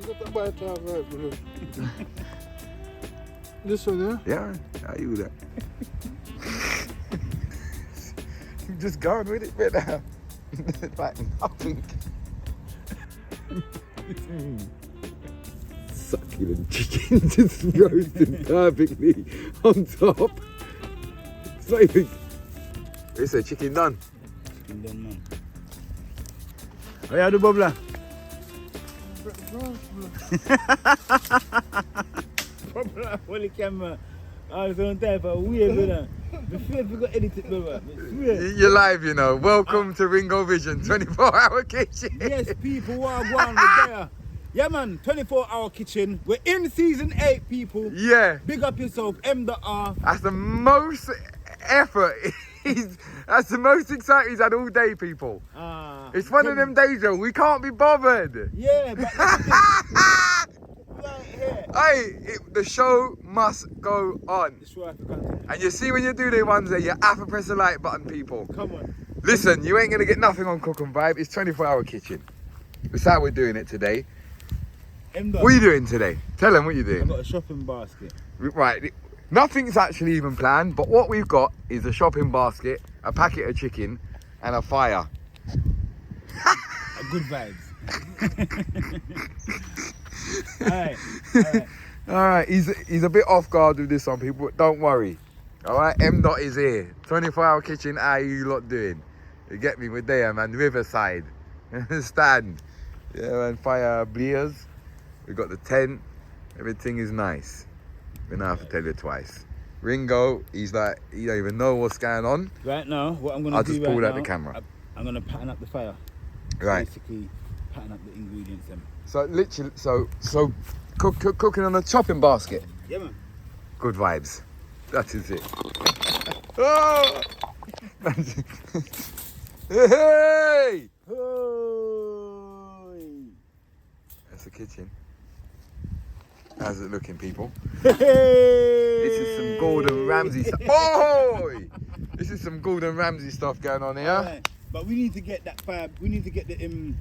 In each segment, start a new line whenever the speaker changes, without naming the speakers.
got the bite out right, bro. This one, yeah?
Yeah, how you that? You just going with it, better. Like nothing. Succulent chicken just roasted perfectly on top. It's not even. It's a chicken done.
Chicken done, man. Oh, yeah, the bubbler. Bubbler, holy camera. I was on time for weird, brother. The face we got edited, brother.
You're live, you know. Welcome to Ringo Vision 24-hour kitchen.
Yes, people who are going with there. Yeah, man, 24-hour kitchen. We're in season 8, people.
Yeah.
Big up yourself, M.R.
That's the most effort. That's the most exciting he's had all day, people. It's one of them days, though. We can't be bothered.
Yeah, but right here.
Hey, the show must go on.
That's right, we continue.
And you see when you do the ones there, you have to press the like button, people.
Come on.
Listen, you ain't going to get nothing on Cook and Vibe. It's 24-hour kitchen. That's how we're doing it today.
M.R.
What are you doing today? Tell them what you're
I
doing.
got a shopping basket.
Right, nothing's actually even planned, but what we've got is a shopping basket, a packet of chicken, and a fire.
Good vibes. Alright, alright.
Alright, he's a bit off guard with this one, people, but don't worry. Alright, M. Dot is here. 24-hour kitchen, how you lot doing? You get me? We're there, man. Riverside. Understand? Yeah, man, fire blaze. We got the tent. Everything is nice. We don't have to tell you twice. Ringo, he's like, he don't even know what's going on.
Right now, what I'm gonna
I'll
do
just
right
pull out
now,
the camera.
I'm gonna pattern up the fire.
Right.
Basically, pattern up the ingredients. Then.
So literally, so cooking on a chopping basket.
Yeah, man.
Good vibes. That is it. Oh! Hey!
Oh!
That's the kitchen. How's it looking, people?
Hey!
This is some Gordon Ramsay stuff. Oh! This is some Gordon Ramsay stuff going on here.
Right. But we need to get that fire. We need to get the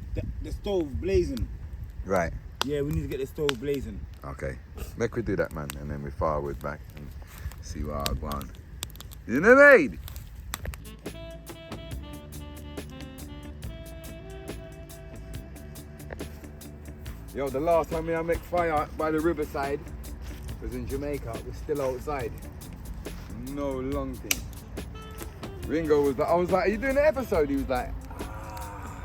stove blazing.
Right.
Yeah, we need to get the stove blazing.
Okay. Make we do that, man, and then we forward back and see what I want. You know what I mean? Yo, the last time I make fire by the Riverside was in Jamaica. We're still outside. No long thing. Ringo was like, I was like, are you doing an episode? He was like, I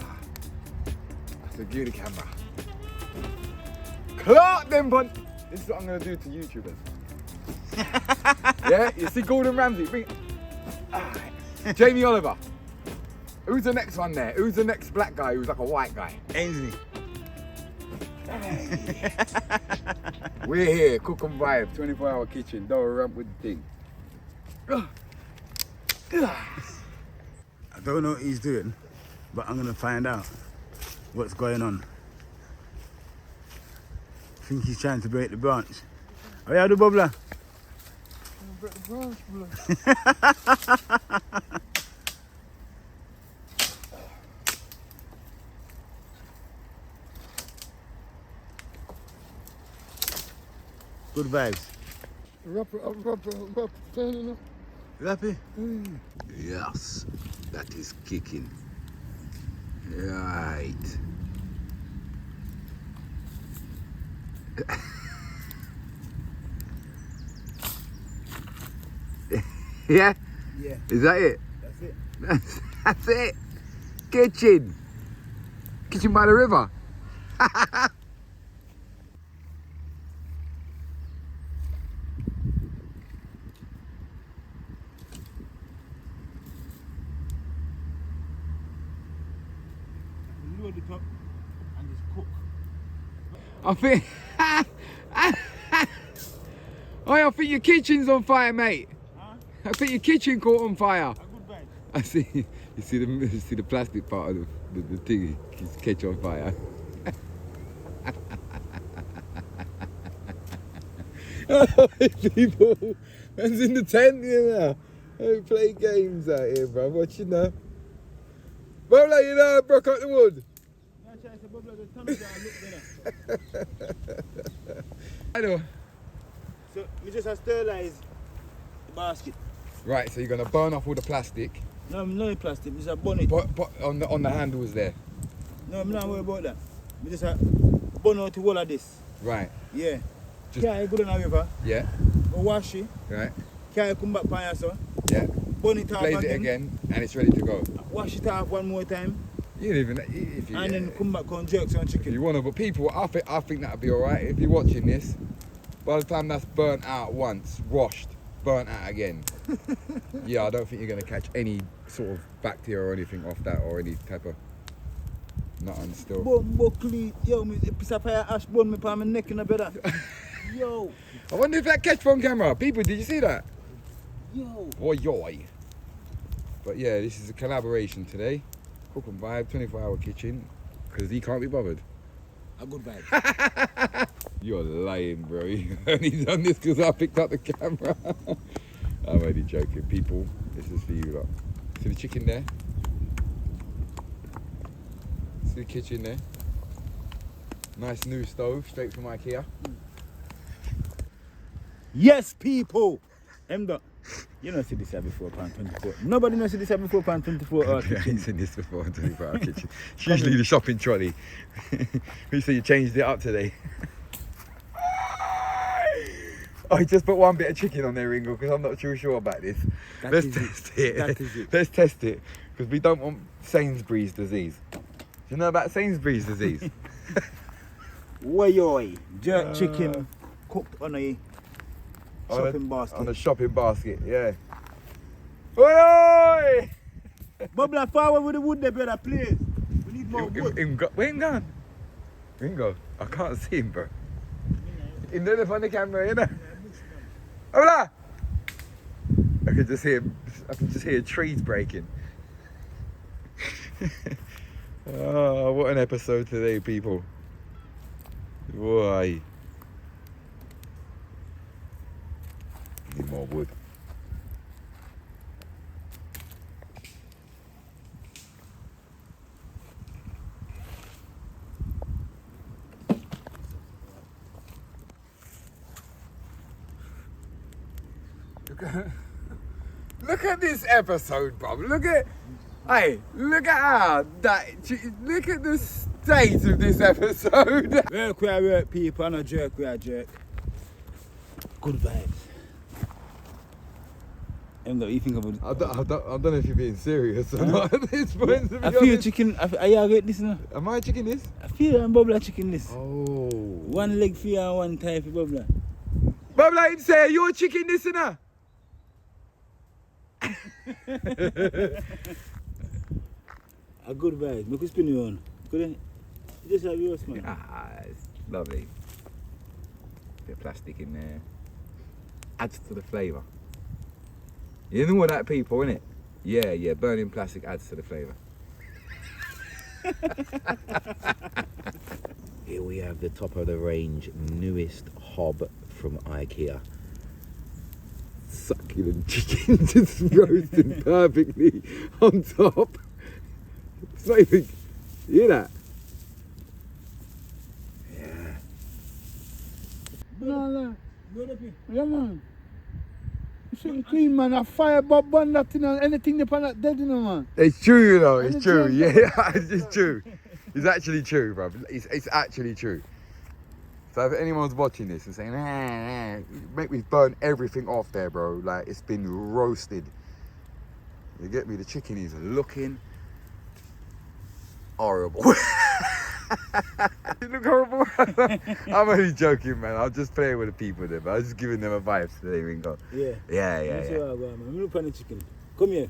said, give me the camera. Clark them, but this is what I'm gonna do to YouTubers. Yeah, you see Gordon Ramsay, bring it. Jamie Oliver. Who's the next one there? Who's the next black guy who's like a white guy?
Ainsley.
We're here, Cook and Vibe, 24-hour kitchen, don't ramp with the thing.
I don't know what he's doing, but I'm gonna find out what's going on. I think he's trying to break the branch. Oh yeah, the bubbler.
Break the branch, bro.
Good vibes.
Wrap it, turn it.
Happy?
Yes, that is kicking. Right. Yeah?
Yeah.
Is that it?
That's it.
That's it. Kitchen. Kitchen by the river.
Load it up and just cook.
I think. I think your kitchen's on fire, mate.
Huh?
I think your kitchen caught on fire.
A good vibes.
I see. You see the plastic part of the thing is catch on fire. People, man's in the tent, you know. I play games out here, bro. What you know? Bro, like, you know, I broke up the wood.
Yeah, I said, bubbler, the tunnel guy looked better.
I know.
So, me just a sterilize the basket.
Right, so you're gonna burn off all the plastic,
No, I'm not plastic, me just a bun it.
but on the handles there.
No, I'm not worried about that. Me just a bun out the whole of this.
Right,
Yeah.
Just-
Carry it good in the river,
yeah,
go wash it,
right,
carry it come back by yourself,
yeah.
bun it off
Blaze it again, and it's ready to go.
wash it off one more time,
You don't even if you
and then come back and jerk some
if
chicken.
you wanna, but people, I think that'd be alright if you're watching this. By the time that's burnt out once, washed, burnt out again. Yeah, I don't think you're gonna catch any sort of bacteria or anything off that, or any type of nothing still.
Bun buckley, yo, me a piece of fire ash bun me on my neck in the better. Yo,
I wonder if that catch on camera. People, did you see that?
yo.
Oi, oi. But yeah, this is a collaboration today. Cook and Vibe, 24-hour kitchen, because he can't be bothered.
A good vibe.
You're lying, bro. You only done this because I picked up the camera. I'm only joking. People, this is for you lot. See the chicken there? See the kitchen there? Nice new stove, straight from IKEA.
Yes, people. Emda, you know see this here before pan 24. Nobody knows see this here before pan 24 hour
I
kitchen.
ain't seen this before on 24-hour kitchen. It's usually the shopping trolley. We see you changed it up today. I just put one bit of chicken on there, Ringo, because I'm not too sure about this. Let's test it.
That is it.
Let's test it, because we don't want Sainsbury's disease. Do you know about Sainsbury's disease?
Oi, jerk chicken cooked on a shopping basket.
On a shopping basket, yeah. Oi!
Bubble forward with the wood there, brother, please. We need more wood.
Where him gone? Ringo, I can't see him, bro. In the front of the camera, you know? Hola! I can just hear trees breaking. Oh, what an episode today, people. Why? Need more wood. Look at this episode, Bob. Look at look at the state of this episode.
Work we are work, people, no jerk we are jerk. Good vibes. Emda, you think about it?
I don't know if you're being serious or not at this point. To be
I feel
honest.
chicken, are you get this now?
Am I chicken this?
I feel I'm bubble chicken this.
Oh.
One leg for you and one thigh for bubble.
Bob, like him say, you're chicken this, innit?
A good vibe. Make us spin you on. Couldn't you just have yours, man?
Ah, it's lovely. Bit of plastic in there. Adds to the flavour. You know what that, people, innit? Yeah, burning plastic adds to the flavour. Here we have the top of the range, newest hob from IKEA. Succulent chicken just roasting perfectly on top. It's not even, you hear that? Yeah.
No. Yeah, man. You see clean, man. A fire bob one that thing and anything upon that dead, you know, man.
It's true, you know, it's
And
true.
it's
Yeah, it's true. It's actually true, bro. It's actually true. So if anyone's watching this and saying, make me burn everything off there, bro. Like, it's been roasted. You get me? The chicken is looking horrible. You look horrible. I'm only joking, man. I'm just playing with the people there, but I'm just giving them a vibe today, Ringo.
Yeah.
Yeah.
Man. Look on the chicken. Come here.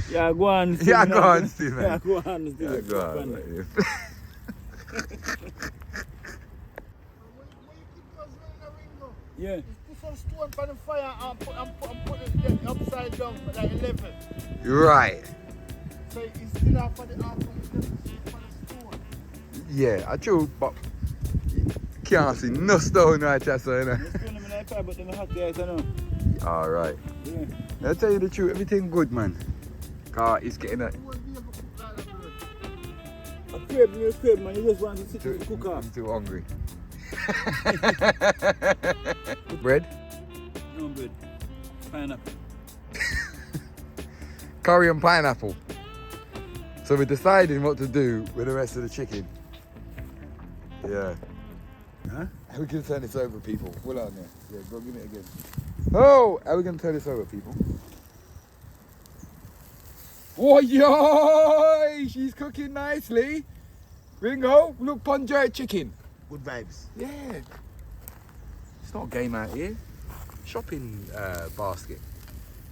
Yeah, go on. Steve,
Yeah, go on, Steve, man.
Yeah, go on. Steve.
Yeah, go on.
Where you keep those Ringo?
Yeah.
Put some stone for the fire and put it there upside down like 11.
Right.
So it's still out for the stone.
Yeah, I true, but can't see no stone right there, so you know.
Let's put them in that car, but them hot guys, I know.
All right.
Yeah.
I'll tell you the truth, everything good, man. Car is getting a.
You won't be able to cook like that, bro.
crib, man. You just want to sit and cook off.
I'm too hungry. Bread?
No bread. Pineapple.
Curry and pineapple. So we're deciding what to do with the rest of the chicken. Yeah.
Huh?
How we gonna turn this over, people? Hold on there. Yeah, go give it again. Oh, how we gonna turn this over, people? Oh, yo! She's cooking nicely. Ringo, look, Punjab chicken.
Good vibes.
Yeah. It's not a game out here. Shopping basket.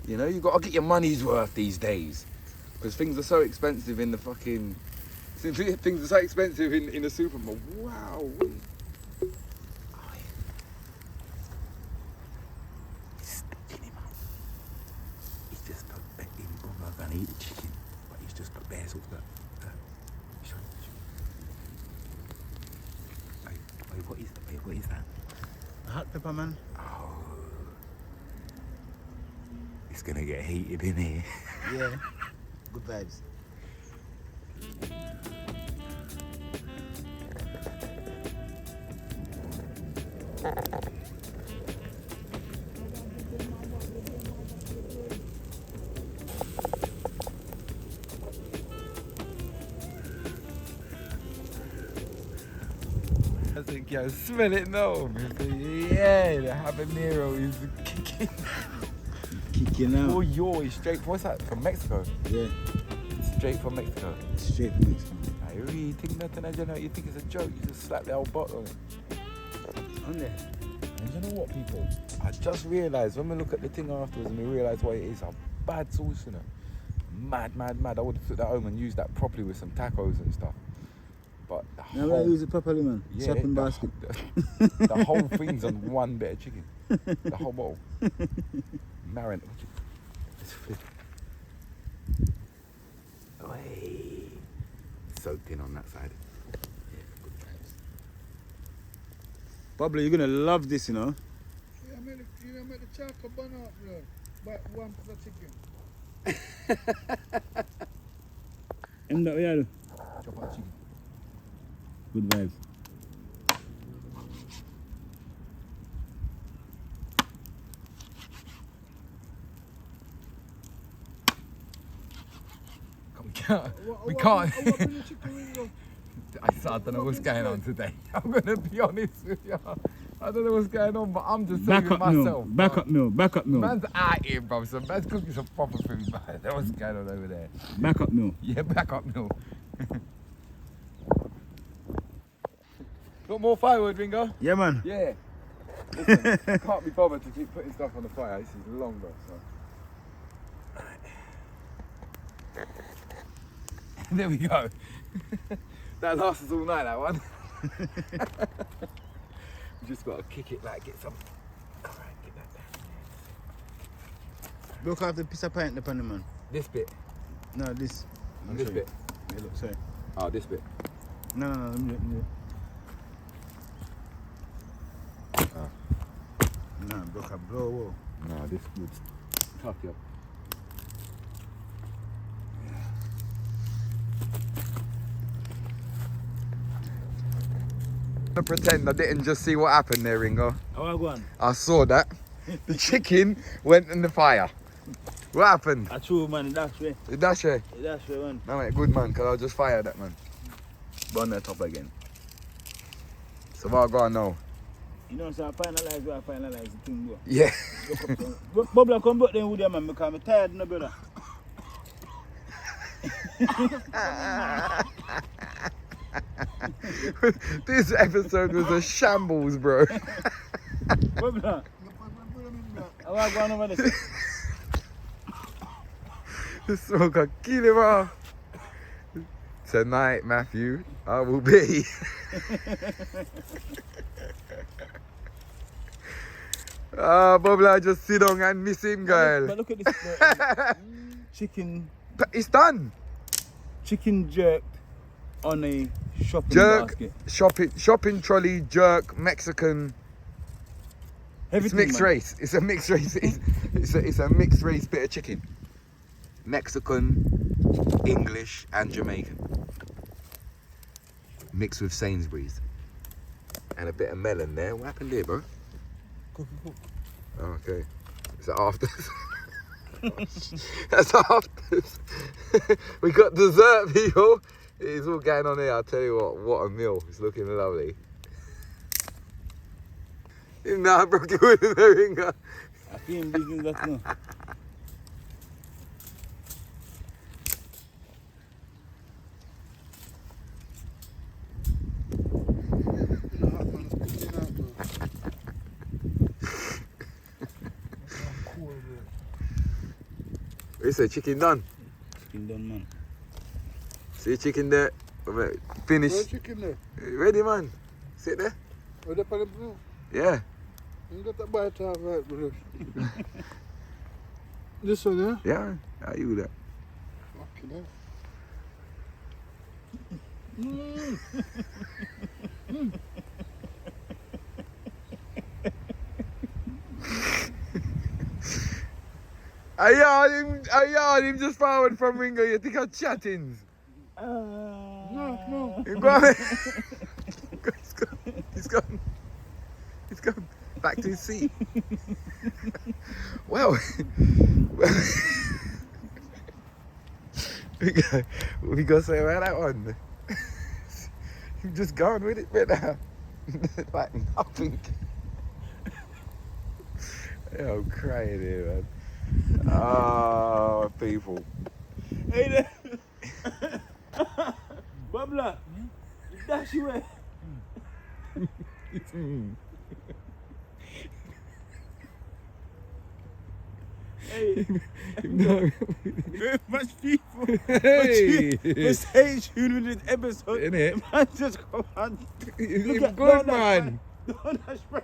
You know, you got to get your money's worth these days. Because things are so expensive in the fucking... Things are so expensive in the supermarket. Wow. He's sticking him up. He's just put in I'm going to eat the chicken. But he's just put bears off that. What is that?
Hot pepper, man.
Oh. It's going to get heated in here.
Yeah. Good vibes.
I think I smell it now. Yeah, the habanero is kicking.
Kicking out.
Oh, yo, it's straight. What's that? From Mexico?
Yeah.
Straight from Mexico.
Straight from Mexico.
I really think nothing. I don't know. You think it's a joke? You just slap the old bottle on it.
On there.
And you know what, people? I just realised when we look at the thing afterwards and we realise what it is, a bad sauce, you know. Mad. I would have took that home and used that properly with some tacos and stuff. But the
Now
whole,
I use it properly, man.
yeah,
Shopping
the,
basket.
the whole thing's on one bit of chicken. The whole bottle. Marinade. Let's flip it. Oi. Soaked in on that side. Yeah, good times.
Pablo, you're gonna love this, you know.
Yeah, I made the charcoal bun up, bro. But one for the chicken.
And that we are.
Chop up chicken.
Good vibes.
We can't. I don't know what's going on today. I'm gonna be honest with you. I don't know what's going on, but I'm just saying myself.
Backup meal.
Man's out here, bro. So man's cooking some proper food, man. I don't know what's going on over there.
Backup meal.
Yeah, backup meal. Got more firewood, Ringo?
Yeah, man.
Yeah. Listen, can't be bothered to keep putting stuff on the fire. This is long, bro. So. There we go. That lasts us all night, that one. We just got to kick it like, get some. Alright, get that down.
Look after the piece of pint, depending, man.
This bit.
No, this.
And this bit.
Yeah, look, sorry.
Oh, this bit.
No, let me do it.
Oh.
No, look at blow.
No, this would tuck you up. I pretend I didn't just see what happened there, Ringo.
How I go on?
I saw that. The chicken went in the fire. What happened?
I true, man. That's way.
That's it.
That's way, man.
No, mate, good man, because I'll just fire that, man. Burn that top again. So what I got now?
You know, so I finalize the thing, bro.
Yeah.
Bubble, come back then with you, man, because I'm tired, no, brother.
This episode was a shambles, bro.
Bubble, how I go on over this?
The smoke will kill him off. Tonight, Matthew, I will be. Ah, Bobla, just sit down and miss him, girl.
But look at this. Chicken.
It's done.
Chicken jerk on a shopping
Jerk,
basket.
shopping trolley, jerk, Mexican. It's
Everything,
mixed
man.
race. It's a mixed race. It's a mixed race bit of chicken. Mexican, English, and Jamaican. mixed with Sainsbury's. And a bit of melon there. What happened here, bro?
Cook.
Oh, okay. Is that after? That's after. We got dessert, people. It's all going on here. I'll tell you what a meal. It's looking lovely. Nah, bro, do it in the ringer.
I feel business that now.
We say chicken done.
Chicken done, man.
See chicken there. Finish.
Where's chicken there?
Ready, man. Sit there.
Where's the pan blue?
Yeah.
You got the bite out right, bro. This one, yeah?
Yeah. How you do that?
Fucking hell.
I yard him just forward from Ringo. You think I'm chatting?
No.
He's gone. He's gone. Back to his seat. Well, we got to say about that one. You've just gone with it right now. Like nothing. Yeah, I'm crying here, man. Oh, people.
Hey there. Babla. Dash away. Hey.
No.
Very much people.
Hey.
We say tune with this episode.
Innit?
Man, just come on.
It's
Look
good,
at-
man.
Don't dash right.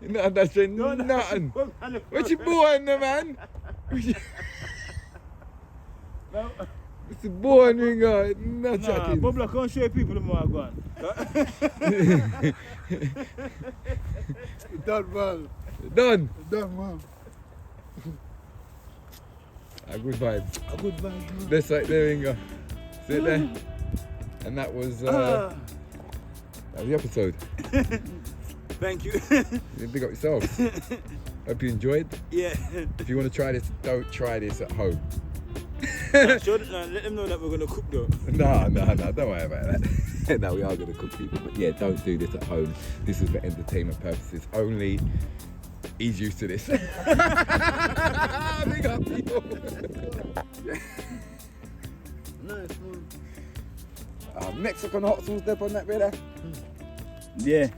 You're not dashing
Don't
nothing.
dash.
What you born, man?
No.
It's a born Ringo. Not
Nah,
chatting.
Babla, can't show people the more gone.
Done, man.
Done.
Done, man.
A good vibe.
A good vibe, man.
That's right there, Ringo. Sit there. And that was the episode.
Thank you.
Big up yourself. Hope you enjoyed.
Yeah.
If you want to try this, don't try this at home.
Let them know that we're going to cook though.
No, don't worry about that. No, we are going to cook people, but yeah, don't do this at home. This is for entertainment purposes only. He's used to this. Big up, people.
Nice, man.
Mexican hot sauce dip on that, brother.
Yeah.